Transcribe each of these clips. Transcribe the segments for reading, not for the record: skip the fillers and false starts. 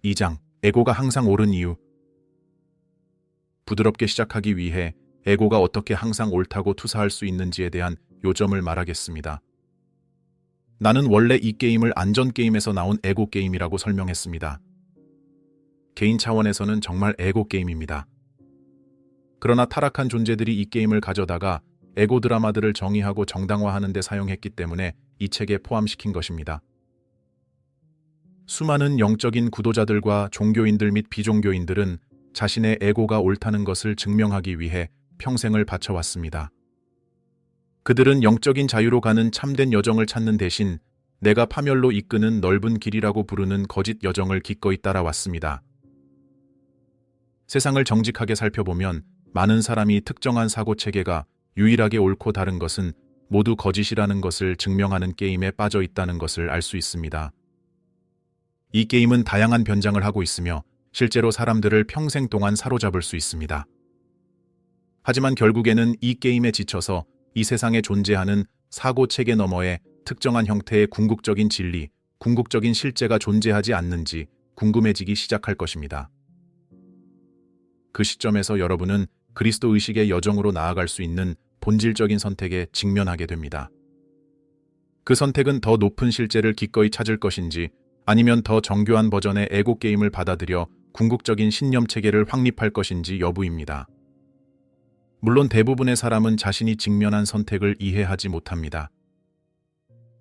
2장, 에고가 항상 옳은 이유. 부드럽게 시작하기 위해 에고가 어떻게 항상 옳다고 투사할 수 있는지에 대한 요점을 말하겠습니다. 나는 원래 이 게임을 안전게임에서 나온 에고 게임이라고 설명했습니다. 개인 차원에서는 정말 에고 게임입니다. 그러나 타락한 존재들이 이 게임을 가져다가 에고 드라마들을 정의하고 정당화하는 데 사용했기 때문에 이 책에 포함시킨 것입니다. 수많은 영적인 구도자들과 종교인들 및 비종교인들은 자신의 에고가 옳다는 것을 증명하기 위해 평생을 바쳐왔습니다. 그들은 영적인 자유로 가는 참된 여정을 찾는 대신 내가 파멸로 이끄는 넓은 길이라고 부르는 거짓 여정을 기꺼이 따라왔습니다. 세상을 정직하게 살펴보면 많은 사람이 특정한 사고체계가 유일하게 옳고 다른 것은 모두 거짓이라는 것을 증명하는 게임에 빠져 있다는 것을 알 수 있습니다. 이 게임은 다양한 변장을 하고 있으며 실제로 사람들을 평생 동안 사로잡을 수 있습니다. 하지만 결국에는 이 게임에 지쳐서 이 세상에 존재하는 사고체계 너머에 특정한 형태의 궁극적인 진리, 궁극적인 실제가 존재하지 않는지 궁금해지기 시작할 것입니다. 그 시점에서 여러분은 그리스도 의식의 여정으로 나아갈 수 있는 본질적인 선택에 직면하게 됩니다. 그 선택은 더 높은 실제를 기꺼이 찾을 것인지 아니면 더 정교한 버전의 에고 게임을 받아들여 궁극적인 신념 체계를 확립할 것인지 여부입니다. 물론 대부분의 사람은 자신이 직면한 선택을 이해하지 못합니다.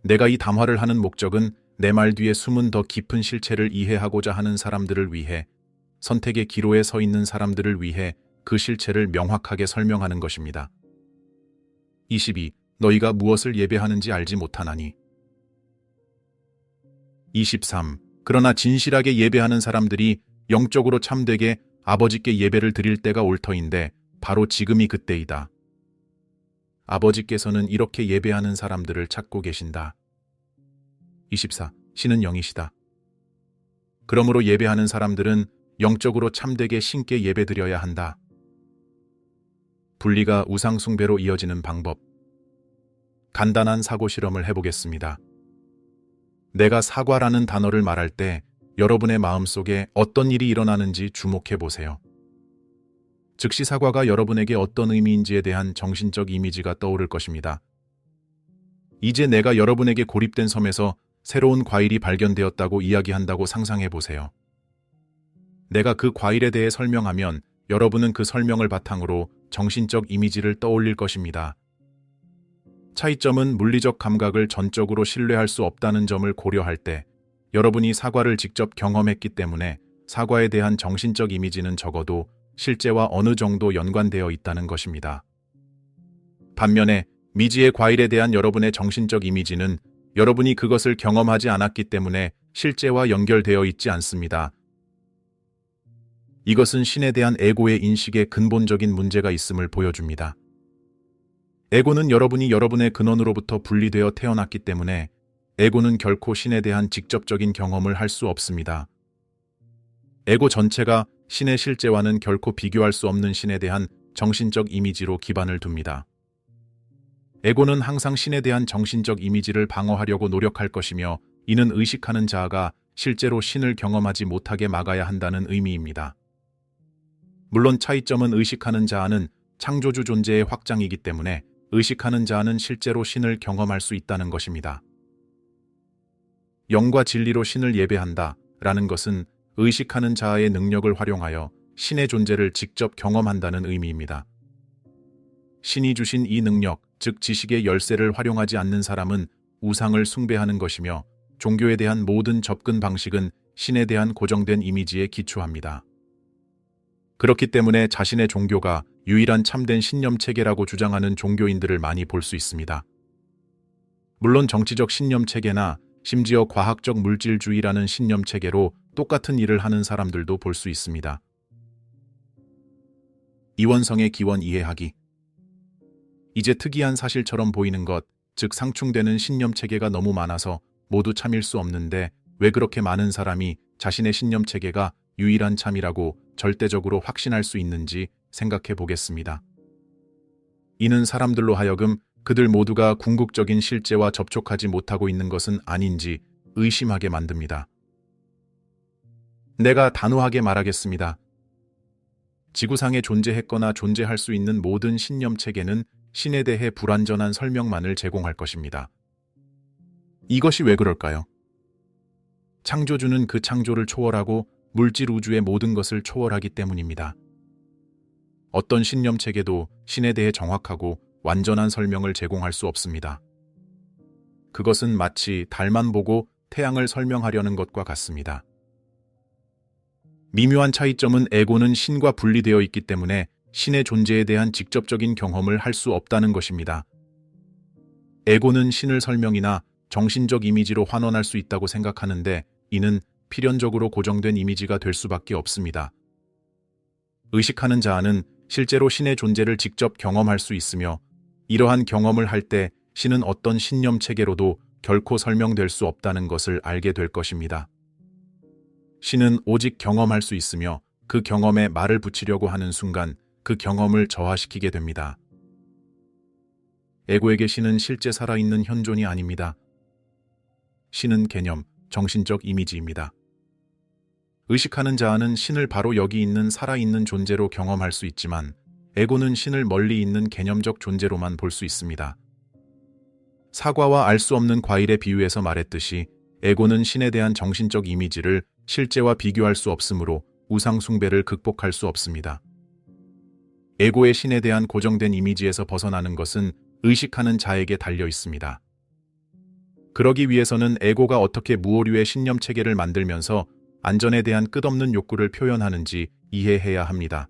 내가 이 담화를 하는 목적은 내 말 뒤에 숨은 더 깊은 실체를 이해하고자 하는 사람들을 위해, 선택의 기로에 서 있는 사람들을 위해 그 실체를 명확하게 설명하는 것입니다. 22. 너희가 무엇을 예배하는지 알지 못하나니. 23. 그러나 진실하게 예배하는 사람들이 영적으로 참되게 아버지께 예배를 드릴 때가 올 터인데 바로 지금이 그때이다. 아버지께서는 이렇게 예배하는 사람들을 찾고 계신다. 24. 신은 영이시다. 그러므로 예배하는 사람들은 영적으로 참되게 신께 예배드려야 한다. 분리가 우상 숭배로 이어지는 방법. 간단한 사고 실험을 해보겠습니다. 내가 사과라는 단어를 말할 때 여러분의 마음속에 어떤 일이 일어나는지 주목해 보세요. 즉시 사과가 여러분에게 어떤 의미인지에 대한 정신적 이미지가 떠오를 것입니다. 이제 내가 여러분에게 고립된 섬에서 새로운 과일이 발견되었다고 이야기한다고 상상해 보세요. 내가 그 과일에 대해 설명하면 여러분은 그 설명을 바탕으로 정신적 이미지를 떠올릴 것입니다. 차이점은 물리적 감각을 전적으로 신뢰할 수 없다는 점을 고려할 때 여러분이 사과를 직접 경험했기 때문에 사과에 대한 정신적 이미지는 적어도 실제와 어느 정도 연관되어 있다는 것입니다. 반면에 미지의 과일에 대한 여러분의 정신적 이미지는 여러분이 그것을 경험하지 않았기 때문에 실제와 연결되어 있지 않습니다. 이것은 신에 대한 에고의 인식에 근본적인 문제가 있음을 보여줍니다. 에고는 여러분이 여러분의 근원으로부터 분리되어 태어났기 때문에 에고는 결코 신에 대한 직접적인 경험을 할 수 없습니다. 에고 전체가 신의 실제와는 결코 비교할 수 없는 신에 대한 정신적 이미지로 기반을 둡니다. 에고는 항상 신에 대한 정신적 이미지를 방어하려고 노력할 것이며 이는 의식하는 자아가 실제로 신을 경험하지 못하게 막아야 한다는 의미입니다. 물론 차이점은 의식하는 자아는 창조주 존재의 확장이기 때문에 의식하는 자아는 실제로 신을 경험할 수 있다는 것입니다. 영과 진리로 신을 예배한다 라는 것은 의식하는 자아의 능력을 활용하여 신의 존재를 직접 경험한다는 의미입니다. 신이 주신 이 능력, 즉 지식의 열쇠를 활용하지 않는 사람은 우상을 숭배하는 것이며 종교에 대한 모든 접근 방식은 신에 대한 고정된 이미지에 기초합니다. 그렇기 때문에 자신의 종교가 유일한 참된 신념 체계라고 주장하는 종교인들을 많이 볼 수 있습니다. 물론 정치적 신념 체계나 심지어 과학적 물질주의라는 신념 체계로 똑같은 일을 하는 사람들도 볼 수 있습니다. 이원성의 기원 이해하기. 이제 특이한 사실처럼 보이는 것, 즉 상충되는 신념 체계가 너무 많아서 모두 참일 수 없는데 왜 그렇게 많은 사람이 자신의 신념 체계가 유일한 참이라고 절대적으로 확신할 수 있는지 생각해 보겠습니다. 이는 사람들로 하여금 그들 모두가 궁극적인 실제와 접촉하지 못하고 있는 것은 아닌지 의심하게 만듭니다. 내가 단호하게 말하겠습니다. 지구상에 존재했거나 존재할 수 있는 모든 신념 체계는 신에 대해 불완전한 설명만을 제공할 것입니다. 이것이 왜 그럴까요? 창조주는 그 창조를 초월하고 물질 우주의 모든 것을 초월하기 때문입니다. 어떤 신념 체계도 신에 대해 정확하고 완전한 설명을 제공할 수 없습니다. 그것은 마치 달만 보고 태양을 설명하려는 것과 같습니다. 미묘한 차이점은 에고는 신과 분리되어 있기 때문에 신의 존재에 대한 직접적인 경험을 할 수 없다는 것입니다. 에고는 신을 설명이나 정신적 이미지로 환원할 수 있다고 생각하는데 이는 필연적으로 고정된 이미지가 될 수밖에 없습니다. 의식하는 자아는 실제로 신의 존재를 직접 경험할 수 있으며 이러한 경험을 할 때 신은 어떤 신념 체계로도 결코 설명될 수 없다는 것을 알게 될 것입니다. 신은 오직 경험할 수 있으며 그 경험에 말을 붙이려고 하는 순간 그 경험을 저하시키게 됩니다. 에고에게 신은 실제 살아있는 현존이 아닙니다. 신은 개념, 정신적 이미지입니다. 의식하는 자아는 신을 바로 여기 있는 살아있는 존재로 경험할 수 있지만 에고는 신을 멀리 있는 개념적 존재로만 볼 수 있습니다. 사과와 알 수 없는 과일의 비유에서 말했듯이 에고는 신에 대한 정신적 이미지를 실제와 비교할 수 없으므로 우상 숭배를 극복할 수 없습니다. 에고의 신에 대한 고정된 이미지에서 벗어나는 것은 의식하는 자에게 달려 있습니다. 그러기 위해서는 에고가 어떻게 무오류의 신념 체계를 만들면서 안전에 대한 끝없는 욕구를 표현하는지 이해해야 합니다.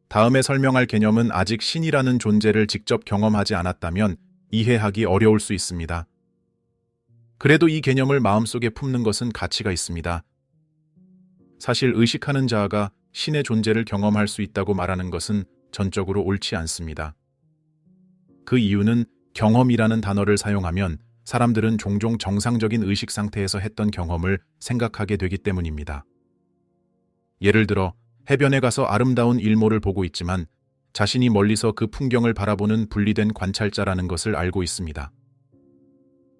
다음에 설명할 개념은 아직 신이라는 존재를 직접 경험하지 않았다면 이해하기 어려울 수 있습니다. 그래도 이 개념을 마음속에 품는 것은 가치가 있습니다. 사실 의식하는 자아가 신의 존재를 경험할 수 있다고 말하는 것은 전적으로 옳지 않습니다. 그 이유는 경험이라는 단어를 사용하면 사람들은 종종 정상적인 의식 상태에서 했던 경험을 생각하게 되기 때문입니다. 예를 들어 해변에 가서 아름다운 일몰을 보고 있지만 자신이 멀리서 그 풍경을 바라보는 분리된 관찰자라는 것을 알고 있습니다.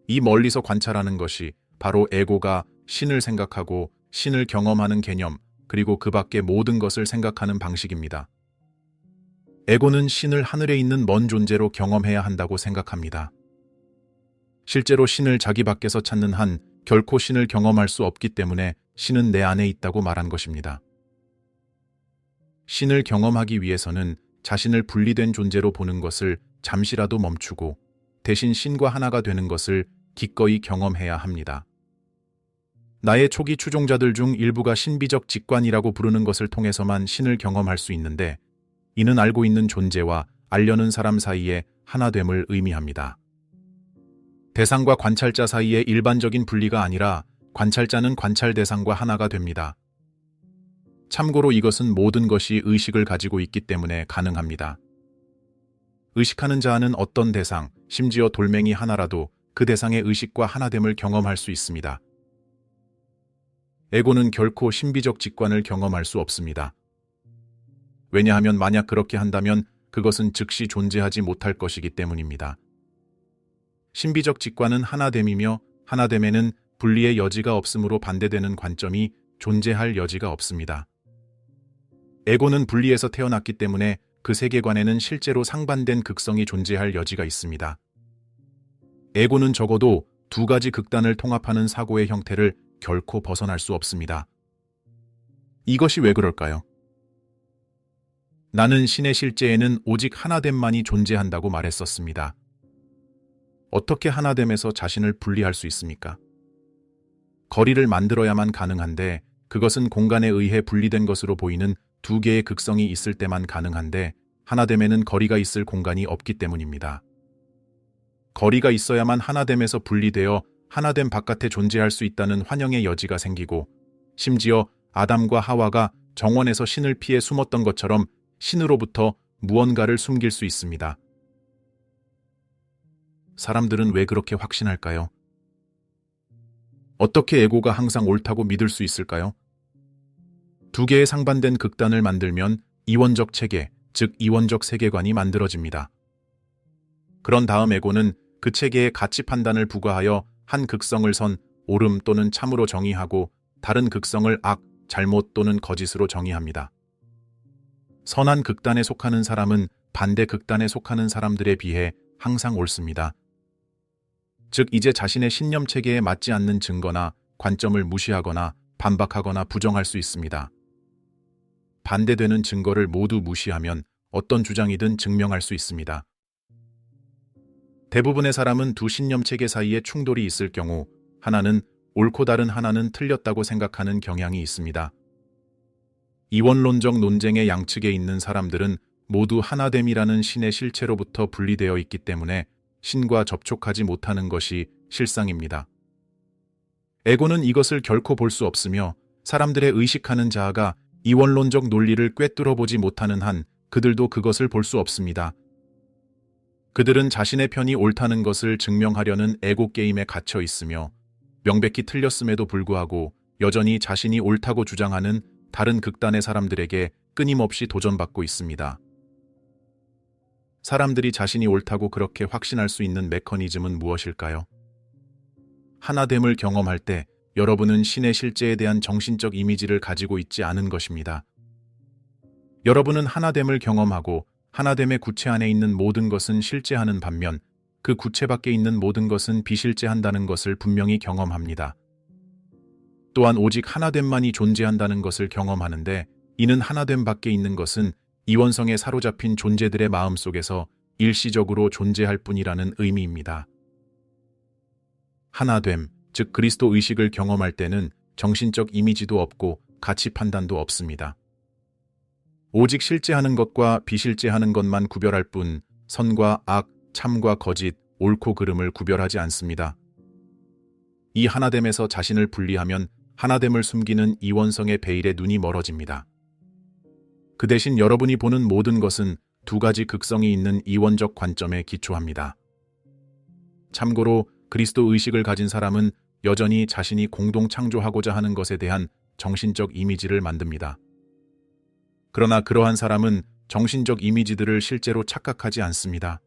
이 멀리서 관찰하는 것이 바로 에고가 신을 생각하고 신을 경험하는 개념, 그리고 그 밖의 모든 것을 생각하는 방식입니다. 에고는 신을 하늘에 있는 먼 존재로 경험해야 한다고 생각합니다. 실제로 신을 자기 밖에서 찾는 한 결코 신을 경험할 수 없기 때문에 신은 내 안에 있다고 말한 것입니다. 신을 경험하기 위해서는 자신을 분리된 존재로 보는 것을 잠시라도 멈추고 대신 신과 하나가 되는 것을 기꺼이 경험해야 합니다. 나의 초기 추종자들 중 일부가 신비적 직관이라고 부르는 것을 통해서만 신을 경험할 수 있는데 이는 알고 있는 존재와 알려는 사람 사이의 하나됨을 의미합니다. 대상과 관찰자 사이의 일반적인 분리가 아니라 관찰자는 관찰 대상과 하나가 됩니다. 참고로 이것은 모든 것이 의식을 가지고 있기 때문에 가능합니다. 의식하는 자아는 어떤 대상, 심지어 돌멩이 하나라도 그 대상의 의식과 하나됨을 경험할 수 있습니다. 에고는 결코 신비적 직관을 경험할 수 없습니다. 왜냐하면 만약 그렇게 한다면 그것은 즉시 존재하지 못할 것이기 때문입니다. 신비적 직관은 하나됨이며 하나됨에는 분리의 여지가 없으므로 반대되는 관점이 존재할 여지가 없습니다. 에고는 분리에서 태어났기 때문에 그 세계관에는 실제로 상반된 극성이 존재할 여지가 있습니다. 에고는 적어도 두 가지 극단을 통합하는 사고의 형태를 결코 벗어날 수 없습니다. 이것이 왜 그럴까요? 나는 신의 실제에는 오직 하나됨만이 존재한다고 말했었습니다. 어떻게 하나됨에서 자신을 분리할 수 있습니까? 거리를 만들어야만 가능한데 그것은 공간에 의해 분리된 것으로 보이는 두 개의 극성이 있을 때만 가능한데 하나됨에는 거리가 있을 공간이 없기 때문입니다. 거리가 있어야만 하나됨에서 분리되어 하나됨 바깥에 존재할 수 있다는 환영의 여지가 생기고 심지어 아담과 하와가 정원에서 신을 피해 숨었던 것처럼 신으로부터 무언가를 숨길 수 있습니다. 사람들은 왜 그렇게 확신할까요? 어떻게 에고가 항상 옳다고 믿을 수 있을까요? 두 개의 상반된 극단을 만들면 이원적 체계, 즉 이원적 세계관이 만들어집니다. 그런 다음 에고는 그 체계에 가치 판단을 부과하여 한 극성을 선 옳음 또는 참으로 정의하고 다른 극성을 악, 잘못 또는 거짓으로 정의합니다. 선한 극단에 속하는 사람은 반대 극단에 속하는 사람들에 비해 항상 옳습니다. 즉 이제 자신의 신념 체계에 맞지 않는 증거나 관점을 무시하거나 반박하거나 부정할 수 있습니다. 반대되는 증거를 모두 무시하면 어떤 주장이든 증명할 수 있습니다. 대부분의 사람은 두 신념 체계 사이에 충돌이 있을 경우 하나는 옳고 다른 하나는 틀렸다고 생각하는 경향이 있습니다. 이원론적 논쟁의 양측에 있는 사람들은 모두 하나됨이라는 신의 실체로부터 분리되어 있기 때문에 신과 접촉하지 못하는 것이 실상입니다. 에고는 이것을 결코 볼 수 없으며 사람들의 의식하는 자아가 이원론적 논리를 꿰뚫어 보지 못하는 한 그들도 그것을 볼 수 없습니다. 그들은 자신의 편이 옳다는 것을 증명하려는 에고 게임에 갇혀 있으며 명백히 틀렸음에도 불구하고 여전히 자신이 옳다고 주장하는 다른 극단의 사람들에게 끊임없이 도전받고 있습니다. 사람들이 자신이 옳다고 그렇게 확신할 수 있는 메커니즘은 무엇일까요? 하나됨을 경험할 때 여러분은 신의 실제에 대한 정신적 이미지를 가지고 있지 않은 것입니다. 여러분은 하나됨을 경험하고 하나됨의 구체 안에 있는 모든 것은 실제하는 반면 그 구체 밖에 있는 모든 것은 비실제한다는 것을 분명히 경험합니다. 또한 오직 하나됨만이 존재한다는 것을 경험하는데 이는 하나됨 밖에 있는 것은 이원성에 사로잡힌 존재들의 마음속에서 일시적으로 존재할 뿐이라는 의미입니다. 하나됨, 즉 그리스도 의식을 경험할 때는 정신적 이미지도 없고 가치 판단도 없습니다. 오직 실제하는 것과 비실제하는 것만 구별할 뿐 선과 악, 참과 거짓, 옳고 그름을 구별하지 않습니다. 이 하나됨에서 자신을 분리하면 하나됨을 숨기는 이원성의 베일에 눈이 멀어집니다. 그 대신 여러분이 보는 모든 것은 두 가지 극성이 있는 이원적 관점에 기초합니다. 참고로 그리스도 의식을 가진 사람은 여전히 자신이 공동 창조하고자 하는 것에 대한 정신적 이미지를 만듭니다. 그러나 그러한 사람은 정신적 이미지들을 실제로 착각하지 않습니다.